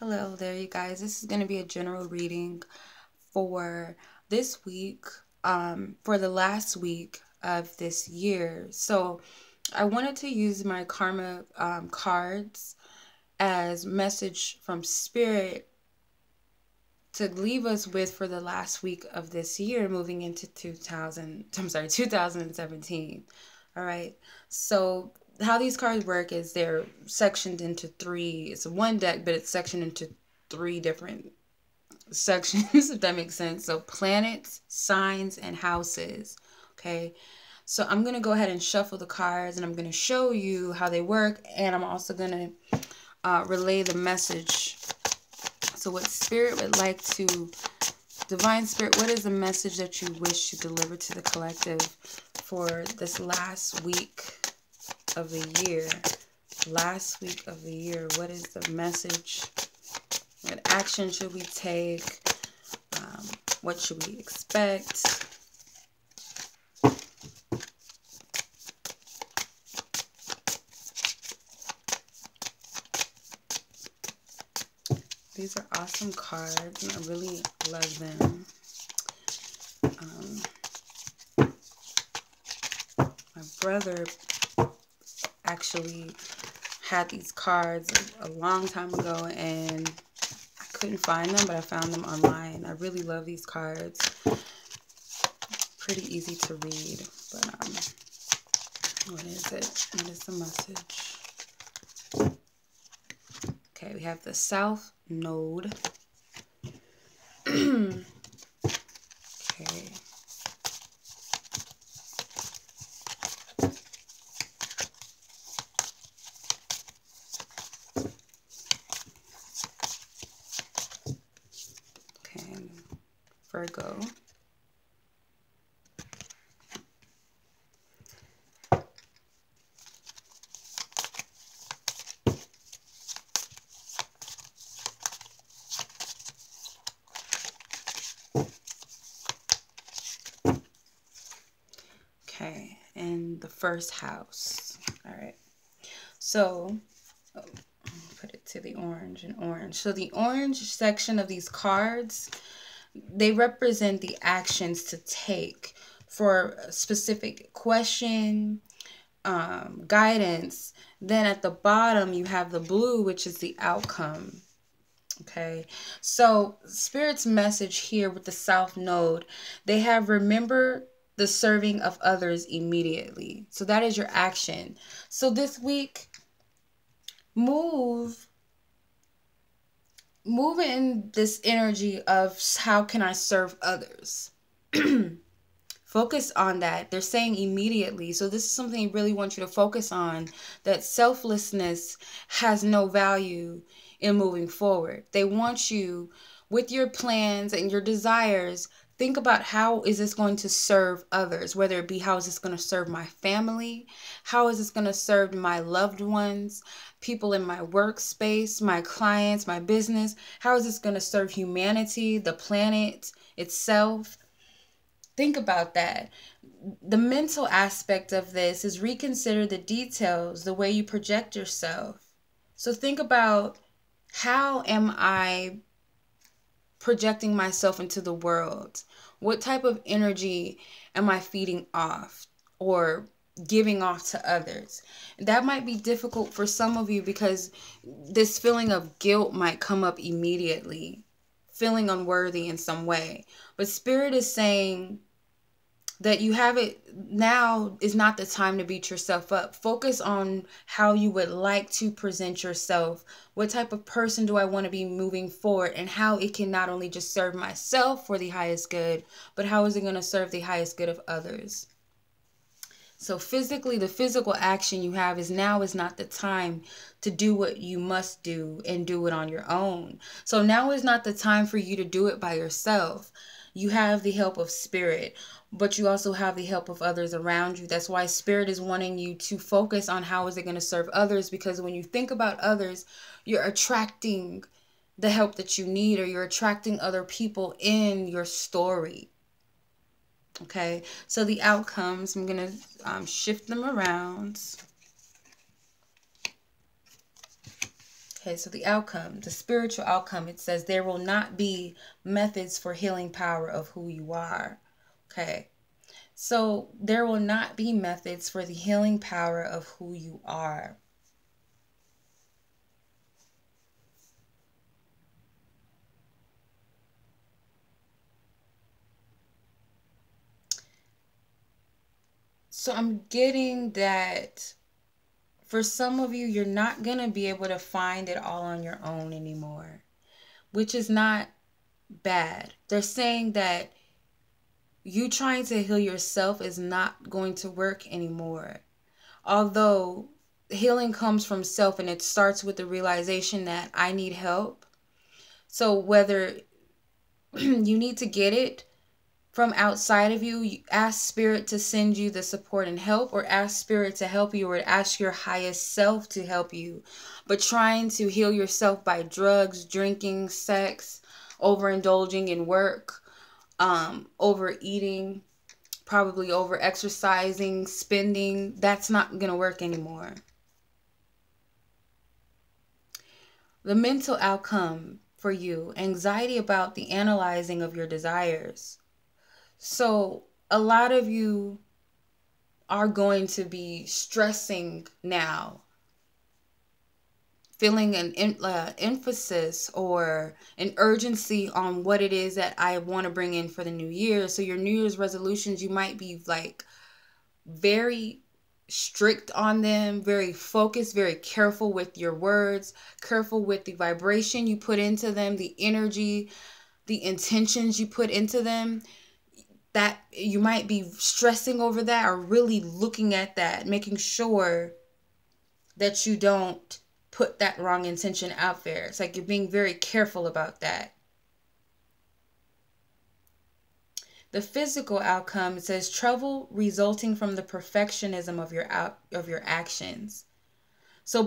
Hello there, you guys. This is going to be a general reading for this week, for the last week of this year. So I wanted to use my karma cards as message from Spirit to leave us with for the last week of this year, moving into 2017. All right. So how these cards work is they're sectioned into three. It's one deck, but it's sectioned into three different sections, if that makes sense. So planets, signs, and houses. Okay. So I'm going to go ahead and shuffle the cards, and I'm going to show you how they work. And I'm also going to relay the message. So what Spirit would like to, Divine Spirit, what is the message that you wish to deliver to the collective for this last week of the year? Last week of the year, what is the message? What action should we take? What should we expect? These are awesome cards, and I really love them. My brother actually had these cards a long time ago, and I couldn't find them, but I found them online. I really love these cards. Pretty easy to read, but what is it? What is the message? Okay, we have the South Node. Okay. Okay, Virgo. Okay, and the first house. All right. So, put it to the orange and orange. So the orange section of these cards, they represent the actions to take for a specific question, guidance. Then at the bottom, you have the blue, which is the outcome. Okay, so Spirit's message here with the South Node, they have remember the serving of others immediately. So that is your action. So this week, move in this energy of how can I serve others. Focus on that. They're saying immediately. So this is something I really want you to focus on, that selflessness has no value in moving forward. They want you, with your plans and your desires, think about how is this going to serve others, whether it be how is this going to serve my family, how is this going to serve my loved ones, people in my workspace, my clients, my business, how is this going to serve humanity, the planet itself. Think about that. The mental aspect of this is reconsider the details, the way you project yourself. So think about, how am I projecting myself into the world? What type of energy am I feeding off or giving off to others? That might be difficult for some of you because this feeling of guilt might come up immediately, feeling unworthy in some way. But Spirit is saying that you have it now is not the time to beat yourself up. Focus on how you would like to present yourself. What type of person do I want to be moving forward, and how it can not only just serve myself for the highest good, but how is it going to serve the highest good of others? So physically, the physical action you have is now is not the time to do what you must do and do it on your own. So now is not the time for you to do it by yourself. You have the help of Spirit, but you also have the help of others around you. That's why Spirit is wanting you to focus on how is it going to serve others, because when you think about others, you're attracting the help that you need, or you're attracting other people in your story. Okay, so the outcomes, I'm going to shift them around. Okay, so the outcome, the spiritual outcome, it says there will not be methods for healing power of who you are. Okay, so there will not be methods for the healing power of who you are. So I'm getting that for some of you, you're not going to be able to find it all on your own anymore, which is not bad. They're saying that you trying to heal yourself is not going to work anymore. Although healing comes from self and it starts with the realization that I need help. So whether you need to get it from outside of you, you ask spirit to send you the support and help, or ask spirit to help you, or ask your highest self to help you. But trying to heal yourself by drugs, drinking, sex, overindulging in work, overeating, probably over exercising, spending, that's not gonna work anymore. The mental outcome for you, anxiety about the analyzing of your desires. So a lot of you are going to be stressing now, feeling an emphasis or an urgency on what it is that I want to bring in for the new year. So your New Year's resolutions, you might be like very strict on them, very focused, very careful with your words, careful with the vibration you put into them, the energy, the intentions you put into them. That you might be stressing over that, or really looking at that, making sure that you don't put that wrong intention out there. It's like you're being very careful about that. The physical outcome, it says trouble resulting from the perfectionism of your actions. So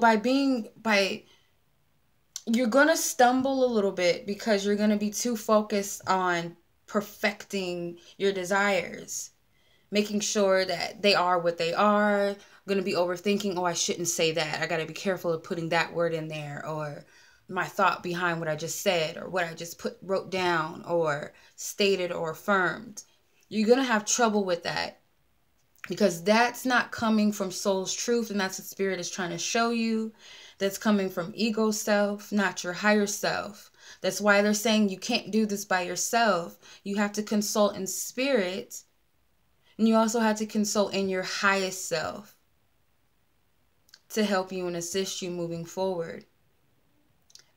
you're going to stumble a little bit because you're going to be too focused on perfecting your desires, making sure that they are what they are. Going to be overthinking, oh, I shouldn't say that, I got to be careful of putting that word in there, or my thought behind what I just said, or what I just wrote down or stated or affirmed. You're going to have trouble with that because that's not coming from soul's truth, and that's what spirit is trying to show you. That's coming from ego self, not your higher self. That's why they're saying you can't do this by yourself. You have to consult in spirit, and you also have to consult in your highest self to help you and assist you moving forward.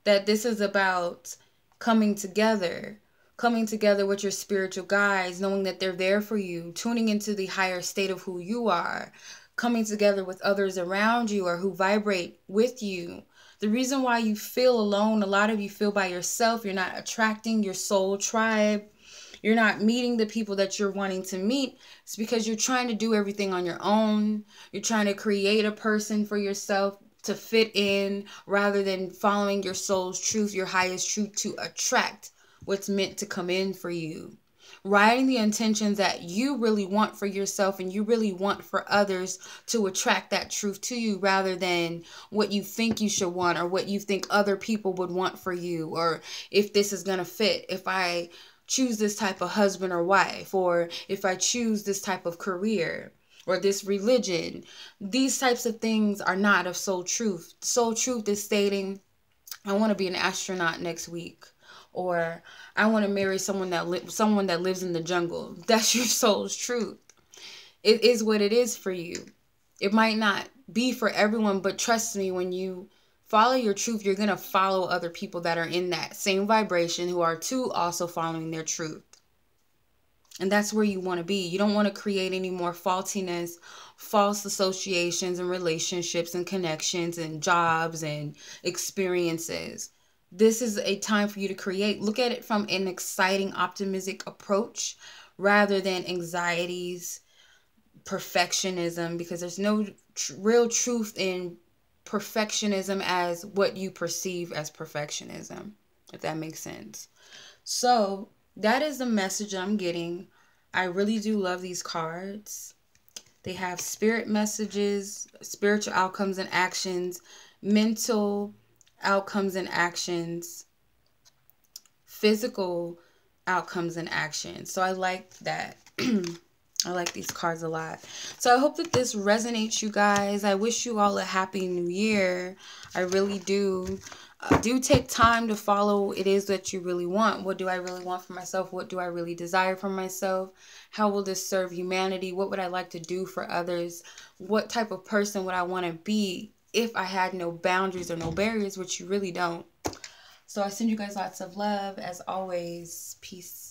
That this is about coming together with your spiritual guides, knowing that they're there for you, tuning into the higher state of who you are, coming together with others around you or who vibrate with you. The reason why you feel alone, a lot of you feel by yourself, you're not attracting your soul tribe, you're not meeting the people that you're wanting to meet, it's because you're trying to do everything on your own. You're trying to create a person for yourself to fit in, rather than following your soul's truth, your highest truth, to attract what's meant to come in for you. Writing the intentions that you really want for yourself and you really want for others to attract that truth to you, rather than what you think you should want or what you think other people would want for you, or if this is going to fit, if I choose this type of husband or wife, or if I choose this type of career or this religion. These types of things are not of soul truth. Soul truth is stating, I want to be an astronaut next week, or I want to marry someone that lives in the jungle. That's your soul's truth. It is what it is for you. It might not be for everyone, but trust me, when you follow your truth, you're going to follow other people that are in that same vibration, who are too also following their truth. And that's where you want to be. You don't want to create any more faultiness, false associations and relationships and connections and jobs and experiences. This is a time for you to create. Look at it from an exciting, optimistic approach, rather than anxieties, perfectionism, because there's no real truth in perfectionism as what you perceive as perfectionism, if that makes sense. So that is the message I'm getting. I really do love these cards. They have spirit messages, spiritual outcomes and actions, mental outcomes and actions, physical outcomes and actions. So I like that. I like these cards a lot. So I hope that this resonates, you guys. I wish you all a happy new year. I really do. Do take time to follow what it is that you really want. What do I really want for myself? What do I really desire for myself? How will this serve humanity? What would I like to do for others? What type of person would I want to be if I had no boundaries or no barriers, which you really don't. So I send you guys lots of love. As always, peace.